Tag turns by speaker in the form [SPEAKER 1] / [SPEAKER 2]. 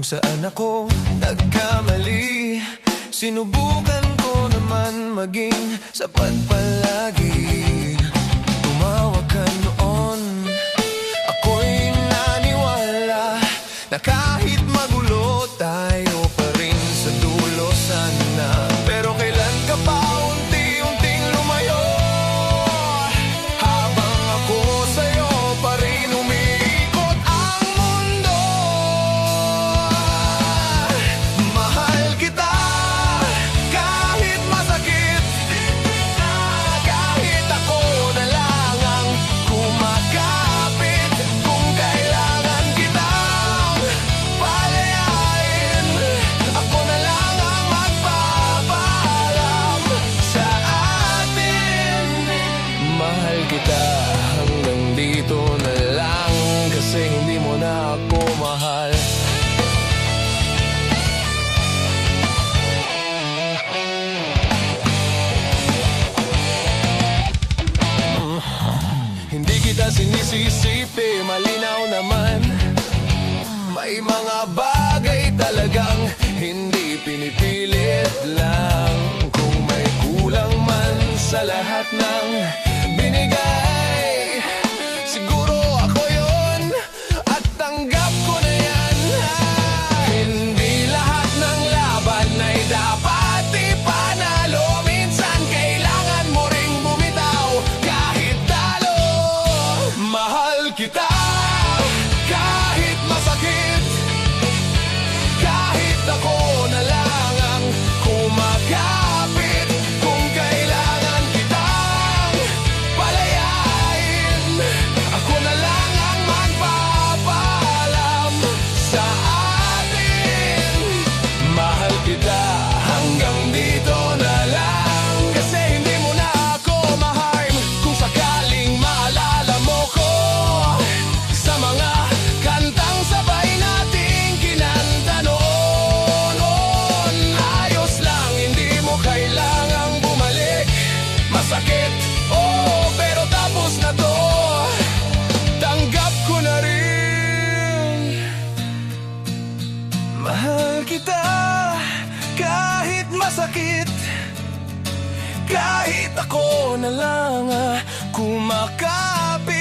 [SPEAKER 1] saan ako nagkamali. Sinubukan ko naman maging sapat palagi. Tumawag ka noon, ako'y naniwala na kahit magulo tayo pa rin sa dulo sana. Pero kailan ka pa unti-unting lumayo, habang ako sa'yo pa rin umiikot ang mundo. Mahal kita kahit masakit, kahit ako na lang ang kumakapit. Kung kailangan kitang palayain, ako na lang ang magpapaalam sa atin. Mahal kita hanggang dito na lang, kasi hindi mo na ako mahal. Hindi kita sinisisipi, malinaw naman. May mga bagay talagang hindi pinipilit lang. Kung may kulang man sa lahat ng binigay, siguro ako yun at tanggap ko na yan. Hindi lahat ng laban ay dapat ipanalo. Minsan kailangan mo ring bumitaw kahit talo. Mahal kita kahit masakit, kahit ako na lang ang kumakapit. Kung kailangan kitang palayain, ako na lang ang magpapaalam sa atin. Mahal kita hanggang dito na lang, kasi hindi mo na ako ma-harm. Kung sakaling maalala mo ko sa mga kantang sabay nating kinanta noon, ayos lang, hindi mo kailangang bumalik. Masakit, oo, pero tapos na to. Tanggap ko na rin. Mahal kita kahit masakit, kahit ako na lang kumakapit.